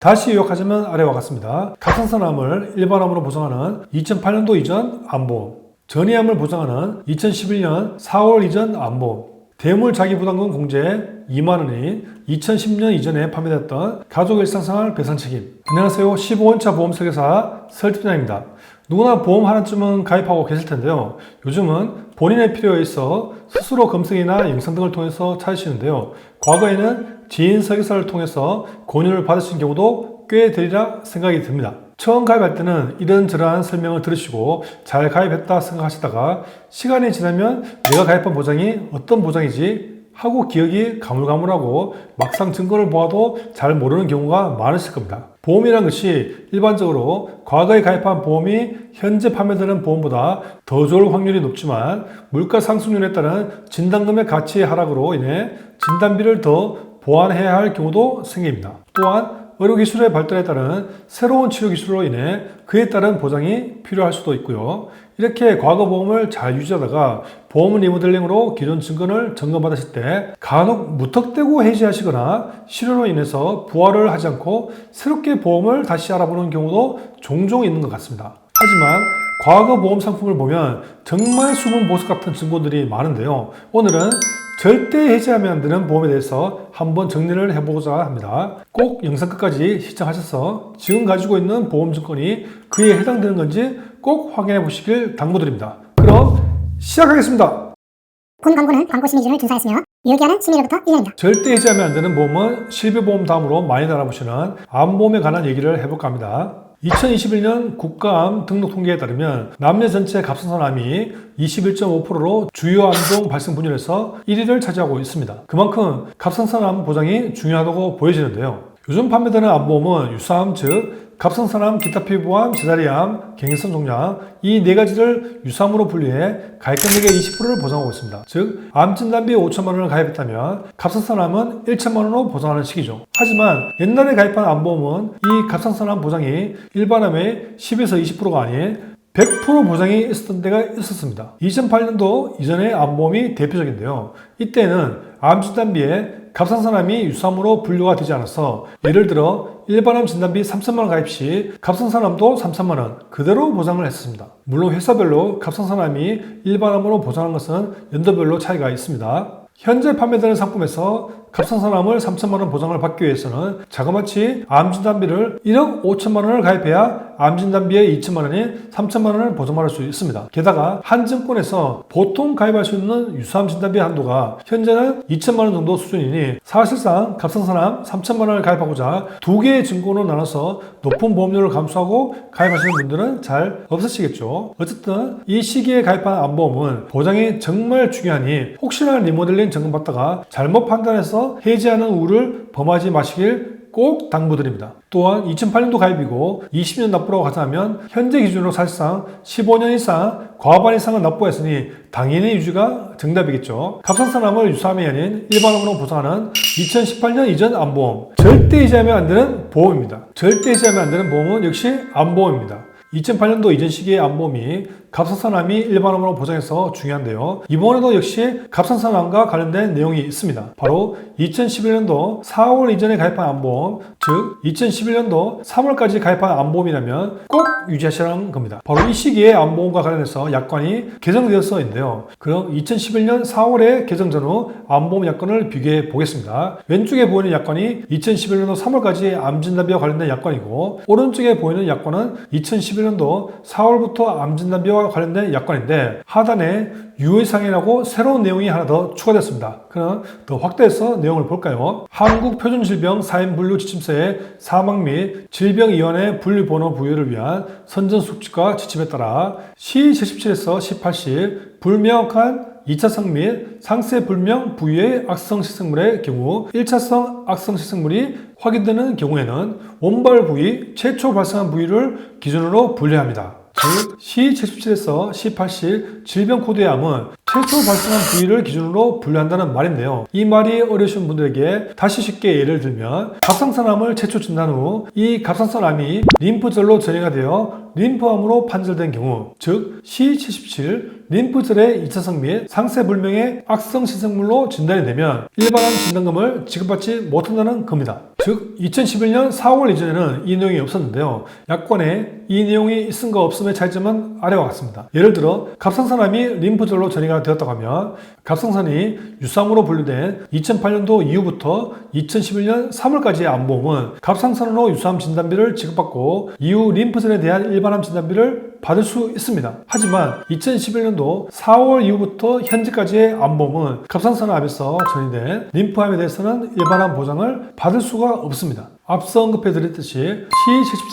다시 요약하자면 아래와 같습니다. 갑상선암을 일반암으로 보정하는 2008년도 이전 암보험, 전이암을 보정하는 2011년 4월 이전 암보험, 대물 자기부담금 공제 2만원인 2010년 이전에 판매됐던 가족 일상생활 배상 책임. 안녕하세요. 15원차 보험 설계사 설팀장입니다. 누구나 보험 하나쯤은 가입하고 계실 텐데요. 요즘은 본인의 필요에 있어 스스로 검색이나 영상 등을 통해서 찾으시는데요. 과거에는 지인 설계사를 통해서 권유를 받으신 경우도 꽤 되리라 생각이 듭니다. 처음 가입할 때는 이런저런 설명을 들으시고 잘 가입했다 생각하시다가 시간이 지나면 내가 가입한 보장이 어떤 보장이지 하고 기억이 가물가물하고 막상 증거를 보아도 잘 모르는 경우가 많으실 겁니다. 보험이라는 것이 일반적으로 과거에 가입한 보험이 현재 판매되는 보험보다 더 좋을 확률이 높지만 물가 상승률에 따른 진단금의 가치의 하락으로 인해 진단비를 더 보완해야 할 경우도 생깁니다. 또한 의료기술의 발달에 따른 새로운 치료기술로 인해 그에 따른 보장이 필요할 수도 있고요. 이렇게 과거 보험을 잘 유지하다가 보험 리모델링으로 기존 증권을 점검받으실 때 간혹 무턱대고 해지하시거나 실효로 인해서 부활을 하지 않고 새롭게 보험을 다시 알아보는 경우도 종종 있는 것 같습니다. 하지만 과거 보험 상품을 보면 정말 숨은 보석 같은 증권들이 많은데요. 오늘은 절대 해지하면 안 되는 보험에 대해서 한번 정리를 해보고자 합니다. 꼭 영상 끝까지 시청하셔서 지금 가지고 있는 보험 증권이 그에 해당되는 건지 꼭 확인해 보시길 당부드립니다. 그럼 시작하겠습니다. 본 광고는 광고 심의 기준을 준수하였으며 유효기한은 심의로부터 1년입니다. 절대 해지하면 안 되는 보험은 실비보험 다음으로 많이 알아보시는 암보험에 관한 얘기를 해볼까 합니다. 2021년 국가암 등록 통계에 따르면 남녀 전체 갑상선암이 21.5%로 주요 암종 발생 분열에서 1위를 차지하고 있습니다. 그만큼 갑상선암 보장이 중요하다고 보여지는데요. 요즘 판매되는 암보험은 유사암 즉 갑상선암, 기타 피부암, 제자리암, 갱선 종양 이 네 가지를 유사암으로 분리해 가입금액의 20%를 보장하고 있습니다. 즉 암 진단비 5천만 원을 가입했다면 갑상선암은 1천만 원으로 보장하는 시기죠. 하지만 옛날에 가입한 암보험은 이 갑상선암 보장이 일반암의 10에서 20%가 아닌 100% 보장이 있었던 때가 있었습니다. 2008년도 이전의 암보험이 대표적인데요. 이때는 암 진단비에 갑상선암이 유사암으로 분류가 되지 않아서 예를 들어 일반암 진단비 3천만 원 가입 시 갑상선암도 3천만 원 그대로 보장을 했습니다. 물론 회사별로 갑상선암이 일반암으로 보장하는 것은 연도별로 차이가 있습니다. 현재 판매되는 상품에서 갑상선암을 3천만 원 보장을 받기 위해서는 자그마치 암 진단비를 1억 5천만 원을 가입해야 암 진단비의 2천만 원인 3천만 원을 보장받을 수 있습니다. 게다가 한 증권에서 보통 가입할 수 있는 유사암 진단비 한도가 현재는 2천만 원 정도 수준이니 사실상 갑상선암 3천만 원을 가입하고자 두 개의 증권으로 나눠서 높은 보험료를 감수하고 가입하시는 분들은 잘 없으시겠죠. 어쨌든 이 시기에 가입한 암보험은 보장이 정말 중요하니 혹시나 리모델링 점검받다가 잘못 판단해서 해지하는 우를 범하지 마시길 꼭 당부드립니다. 또한 2008년도 가입이고 20년 납부라고 가정하면 현재 기준으로 사실상 15년 이상 과반 이상은 납부했으니 당연히 유지가 정답이겠죠. 갑상선암을 유사암이 아닌 일반암으로 보장하는 2018년 이전 암보험 절대 해지하면 안 되는 보험입니다. 절대 해지하면 안 되는 보험은 역시 암보험입니다. 2008년도 이전 시기의 암보험이 갑상선암이 일반암으로 보장해서 중요한데요. 이번에도 역시 갑상선암과 관련된 내용이 있습니다. 바로 2011년도 4월 이전에 가입한 암보험, 즉 2011년도 3월까지 가입한 암보험이라면 꼭 유지하시라는 겁니다. 바로 이 시기에 암보험과 관련해서 약관이 개정되었어인데요. 그럼 2011년 4월에 개정 전후 암보험 약관을 비교해 보겠습니다. 왼쪽에 보이는 약관이 2011년도 3월까지 암진단비와 관련된 약관이고 오른쪽에 보이는 약관은 2011년도 4월부터 암진단비와 관련된 약관인데 하단에 유의사항이라고 새로운 내용이 하나 더 추가됐습니다. 그럼 더 확대해서 내용을 볼까요? 한국표준질병 사인분류 지침서의 사망 및 질병위원회 분류번호 부여를 위한 선전수칙과 지침에 따라 C77에서 C80 불명확한 2차성 및 상세 불명 부위의 악성 식생물의 경우 1차성 악성 식생물이 확인되는 경우에는 원발 부위, 최초 발생한 부위를 기준으로 분류합니다. 즉 C77에서 C80 질병 코드의 암은 최초 발생한 부위를 기준으로 분류한다는 말인데요. 이 말이 어려우신 분들에게 다시 쉽게 예를 들면 갑상선암을 최초 진단 후 이 갑상선암이 림프절로 전이가 되어 림프암으로 판정된 경우 즉 C77 림프절의 이차성 및 상세불명의 악성 신생물로 진단이 되면 일반암 진단금을 지급받지 못한다는 겁니다. 즉 2011년 4월 이전에는 이 내용이 없었는데요. 약관에 이 내용이 있음과 없음의 차이점은 아래와 같습니다. 예를 들어 갑상선암이 림프절로 전이가 되었다고 하면 갑상선이 유사암으로 분류된 2008년도 이후부터 2011년 3월까지의 암보험은 갑상선으로 유사암 진단비를 지급받고 이후 림프절에 대한 일반암 진단비를 받을 수 있습니다. 하지만 2011년도 4월 이후부터 현재까지의 암보험은 갑상선암에서 전이된 림프암에 대해서는 일반암 보장을 받을 수가 없습니다. 앞서 언급해드렸듯이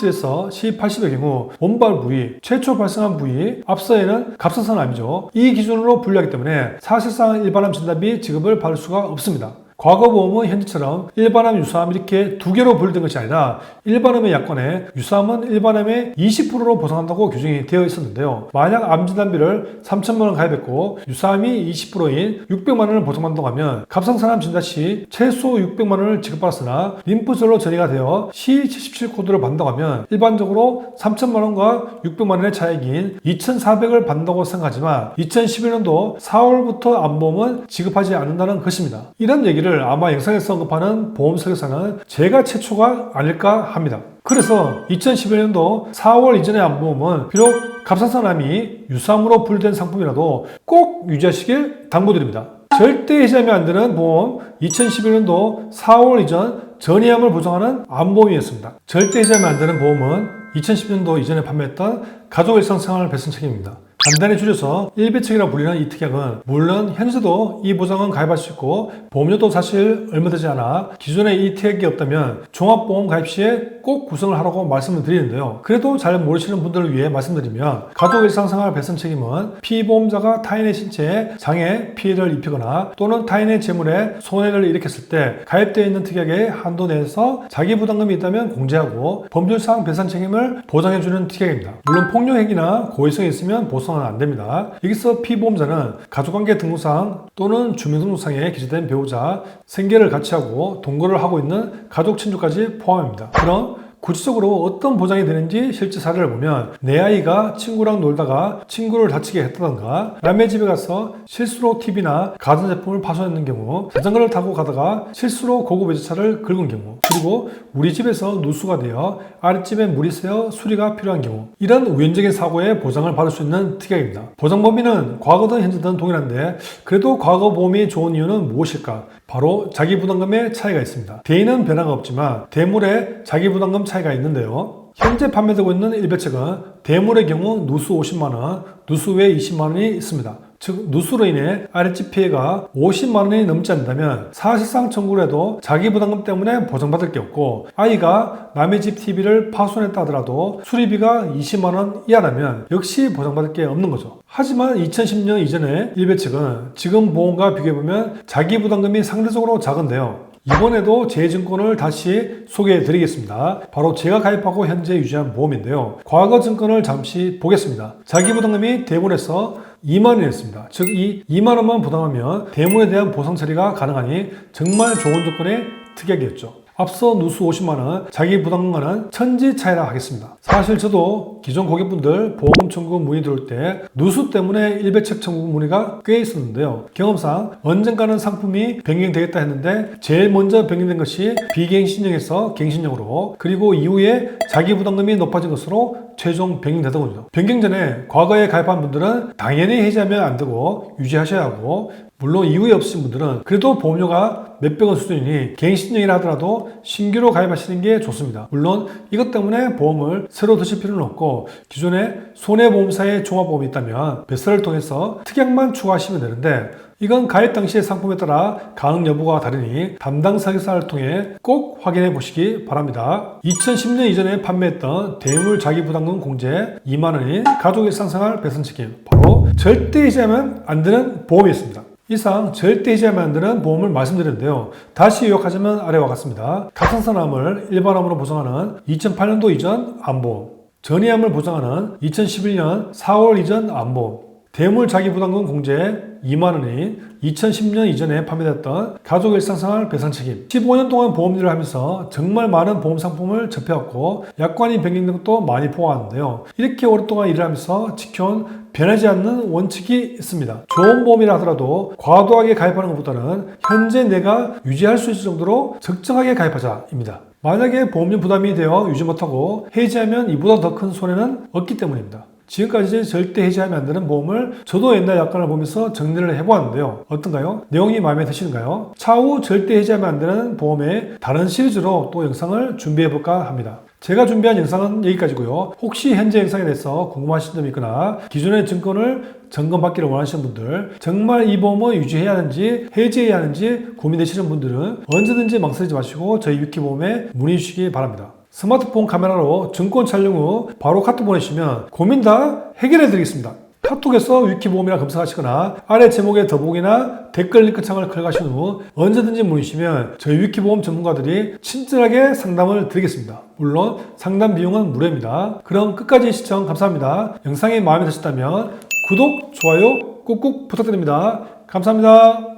C77에서 C80의 경우 원발 부위, 최초 발생한 부위, 앞서에는 갑상선암이죠. 이 기준으로 분류하기 때문에 사실상 일반암 진단비 지급을 받을 수가 없습니다. 과거 보험은 현재처럼 일반암, 유사암 이렇게 두 개로 분류된 것이 아니라 일반암의 약관에 유사암은 일반암의 20%로 보상한다고 규정이 되어 있었는데요. 만약 암진단비를 3천만 원 가입했고 유사암이 20%인 600만 원을 보상받는다고 하면 갑상선암 진단 시 최소 600만 원을 지급받았으나 림프절로 전이가 되어 C77 코드를 받는다고 하면 일반적으로 3천만 원과 600만 원의 차익인 2,400을 받는다고 생각하지만 2011년도 4월부터 암보험은 지급하지 않는다는 것입니다. 이런 얘기를 아마 영상에서 언급하는 보험 설계사는 제가 최초가 아닐까 합니다. 그래서 2011년도 4월 이전의 암보험은 비록 갑상선암이 유사암으로 분류된 상품이라도 꼭 유지하시길 당부드립니다. 절대 해지하면 안 되는 보험 2011년도 4월 이전 전이암을 보장하는 암보험이었습니다. 절대 해지하면 안 되는 보험은 2010년도 이전에 판매했던 가족일상생활 배상 책임입니다. 간단히 줄여서 1배책이라고 불리는 이 특약은 물론 현재도 이 보장은 가입할 수 있고 보험료도 사실 얼마 되지 않아 기존에 이 특약이 없다면 종합보험 가입 시에 꼭 구성을 하라고 말씀을 드리는데요. 그래도 잘 모르시는 분들을 위해 말씀드리면 가족일상생활 배상 책임은 피보험자가 타인의 신체에 장애, 피해를 입히거나 또는 타인의 재물에 손해를 일으켰을 때 가입되어 있는 특약의 한도 내에서 자기 부담금이 있다면 공제하고 법률상 배상 책임을 보장해주는 특약입니다. 물론 폭력행위나 고의성이 있으면 보상은 안 됩니다. 여기서 피보험자는 가족관계 등록상 또는 주민등록상에 기재된 배우자, 생계를 같이 하고 동거를 하고 있는 가족 친족까지 포함합니다. 그럼 구체적으로 어떤 보장이 되는지 실제 사례를 보면 내 아이가 친구랑 놀다가 친구를 다치게 했다던가 남의 집에 가서 실수로 TV나 가전제품을 파손했는 경우 자전거를 타고 가다가 실수로 고급 외제차를 긁은 경우 그리고 우리 집에서 누수가 되어 아랫집에 물이 새어 수리가 필요한 경우 이런 우연적인 사고에 보장을 받을 수 있는 특약입니다. 보장 범위는 과거든 현재든 동일한데 그래도 과거 보험이 좋은 이유는 무엇일까? 바로 자기부담금의 차이가 있습니다. 대인은 변화가 없지만 대물에 자기부담금 차이가 있는데요. 현재 판매되고 있는 1배책은 대물의 경우 누수 50만원, 누수 외 20만원이 있습니다. 즉 누수로 인해 아랫집 피해가 50만원이 넘지 않는다면 사실상 청구를 해도 자기부담금 때문에 보장받을 게 없고 아이가 남의 집 TV를 파손했다 하더라도 수리비가 20만원 이하라면 역시 보장받을 게 없는 거죠. 하지만 2010년 이전의 1배책은 지금 보험과 비교해보면 자기부담금이 상대적으로 작은데요. 이번에도 제 증권을 다시 소개해 드리겠습니다. 바로 제가 가입하고 현재 유지한 보험인데요. 과거 증권을 잠시 보겠습니다. 자기부담금이 대물에서 2만원이었습니다. 즉 이 2만원만 부담하면 대물에 대한 보상 처리가 가능하니 정말 좋은 조건의 특약이었죠. 앞서 누수 50만원, 자기 부담금과는 천지 차이라 하겠습니다. 사실 저도 기존 고객분들 보험 청구 문의 들어올 때 누수 때문에 1배책 청구 문의가 꽤 있었는데요. 경험상 언젠가는 상품이 변경되겠다 했는데 제일 먼저 변경된 것이 비갱신형에서 갱신형으로 그리고 이후에 자기 부담금이 높아진 것으로 최종 변경되더군요. 변경 전에 과거에 가입한 분들은 당연히 해지하면 안 되고 유지하셔야 하고 물론 이후에 없으신 분들은 그래도 보험료가 몇백원 수준이니 갱신형이라 하더라도 신규로 가입하시는 게 좋습니다. 물론 이것 때문에 보험을 새로 드실 필요는 없고 기존에 손해보험사의 종합보험이 있다면 배설을 통해서 특약만 추가하시면 되는데 이건 가입 당시의 상품에 따라 가능 여부가 다르니 담당 설계사를 통해 꼭 확인해 보시기 바랍니다. 2010년 이전에 판매했던 대물 자기부담금 공제 2만원인 가족일상생활 배선책임 바로 절대 해지하면 안 되는 보험이었습니다. 이상 절대 해지하면 안 되는 보험을 말씀드렸는데요. 다시 요약하자면 아래와 같습니다. 갑상선암을 일반암으로 보장하는 2008년도 이전 암보험, 전이암을 보장하는 2011년 4월 이전 암보험, 대물자기부담금 공제 2만 원이 2010년 이전에 판매됐던 가족 일상생활 배상 책임 15년 동안 보험 일을 하면서 정말 많은 보험 상품을 접해왔고 약관인 변경 등도 많이 보았는데요. 이렇게 오랫동안 일을 하면서 지켜온 변하지 않는 원칙이 있습니다. 좋은 보험이라 하더라도 과도하게 가입하는 것보다는 현재 내가 유지할 수 있을 정도로 적정하게 가입하자입니다. 만약에 보험료 부담이 되어 유지 못하고 해지하면 이보다 더 큰 손해는 없기 때문입니다. 지금까지 절대 해지하면 안 되는 보험을 저도 옛날 약관을 보면서 정리를 해보았는데요. 어떤가요? 내용이 마음에 드시는가요? 차후 절대 해지하면 안 되는 보험의 다른 시리즈로 또 영상을 준비해볼까 합니다. 제가 준비한 영상은 여기까지고요. 혹시 현재 영상에 대해서 궁금하신 점이 있거나 기존의 증권을 점검받기를 원하시는 분들, 정말 이 보험을 유지해야 하는지 해지해야 하는지 고민되시는 분들은 언제든지 망설이지 마시고 저희 위키보험에 문의 주시기 바랍니다. 스마트폰 카메라로 증권 촬영 후 바로 카톡 보내시면 고민 다 해결해 드리겠습니다. 카톡에서 위키보험이라 검색하시거나 아래 제목에 더보기나 댓글 링크 창을 클릭하신 후 언제든지 문의주시면 저희 위키보험 전문가들이 친절하게 상담을 드리겠습니다. 물론 상담 비용은 무료입니다. 그럼 끝까지 시청 감사합니다. 영상이 마음에 드셨다면 구독, 좋아요 꾹꾹 부탁드립니다. 감사합니다.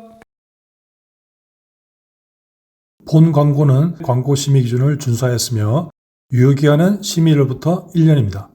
본 광고는 광고 심의 기준을 준수하였으며 유효기간은 심의일로부터 1년입니다.